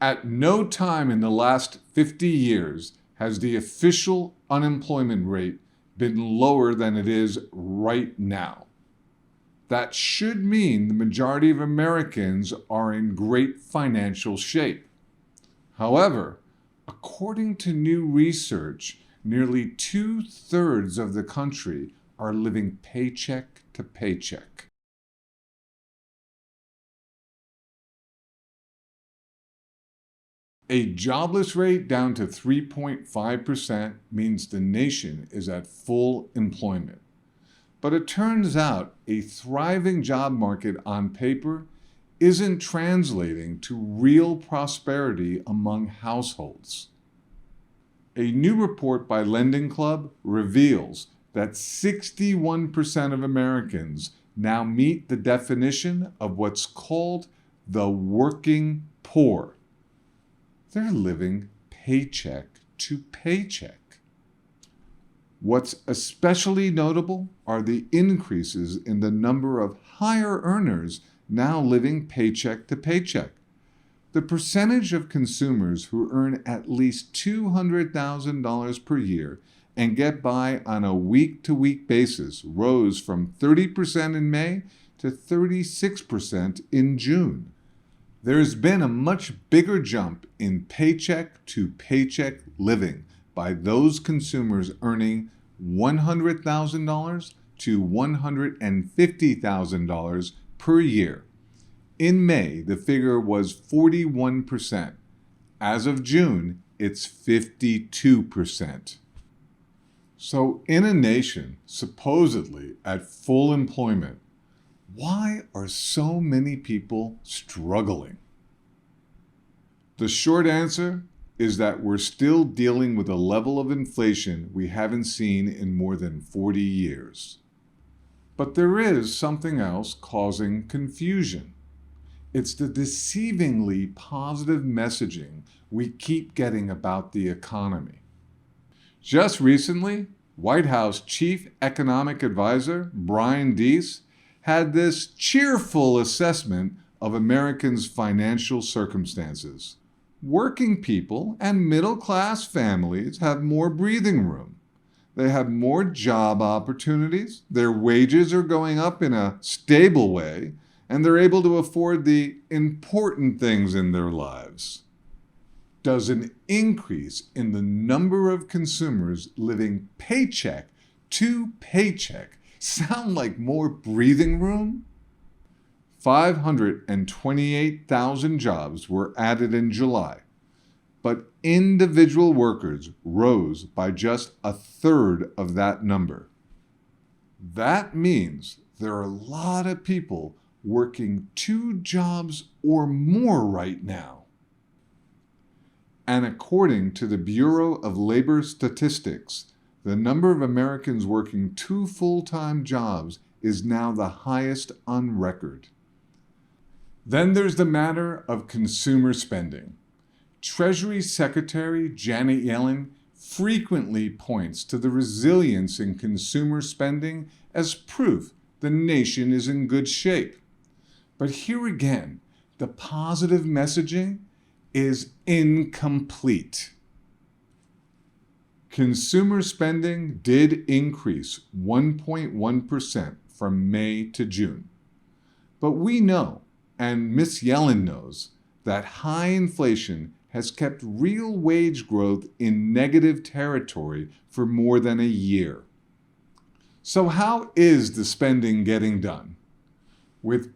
At no time in the last 50 years has the official unemployment rate been lower than it is right now. That should mean the majority of Americans are in great financial shape. However, according to new research, nearly 2/3 of the country are living paycheck to paycheck. A jobless rate down to 3.5% means the nation is at full employment. But it turns out a thriving job market on paper isn't translating to real prosperity among households. A new report by Lending Club reveals that 61% of Americans now meet the definition of what's called the working poor. They're living paycheck to paycheck. What's especially notable are the increases in the number of higher earners now living paycheck to paycheck. The percentage of consumers who earn at least $200,000 per year and get by on a week-to-week basis rose from 30% in May to 36% in June. There's been a much bigger jump in paycheck to paycheck living by those consumers earning $100,000 to $150,000 per year. In May, the figure was 41%. As of June, it's 52%. So in a nation supposedly at full employment, why are so many people struggling? The short answer is that we're still dealing with a level of inflation we haven't seen in more than 40 years. But there is something else causing confusion. It's the deceivingly positive messaging we keep getting about the economy. Just recently, White House Chief Economic Advisor Brian Deese had this cheerful assessment of Americans' financial circumstances. Working people and middle-class families have more breathing room. They have more job opportunities, their wages are going up in a stable way, and they're able to afford the important things in their lives. Does an increase in the number of consumers living paycheck to paycheck sound like more breathing room? 528,000 jobs were added in July, but individual workers rose by just 1/3 of that number. That means there are a lot of people working 2 jobs or more right now. And according to the Bureau of Labor Statistics, the number of Americans working 2 full-time jobs is now the highest on record. Then there's the matter of consumer spending. Treasury Secretary Janet Yellen frequently points to the resilience in consumer spending as proof the nation is in good shape. But here again, the positive messaging is incomplete. Consumer spending did increase 1.1% from May to June. But we know, and Ms. Yellen knows, that high inflation has kept real wage growth in negative territory for more than a year. So how is the spending getting done? With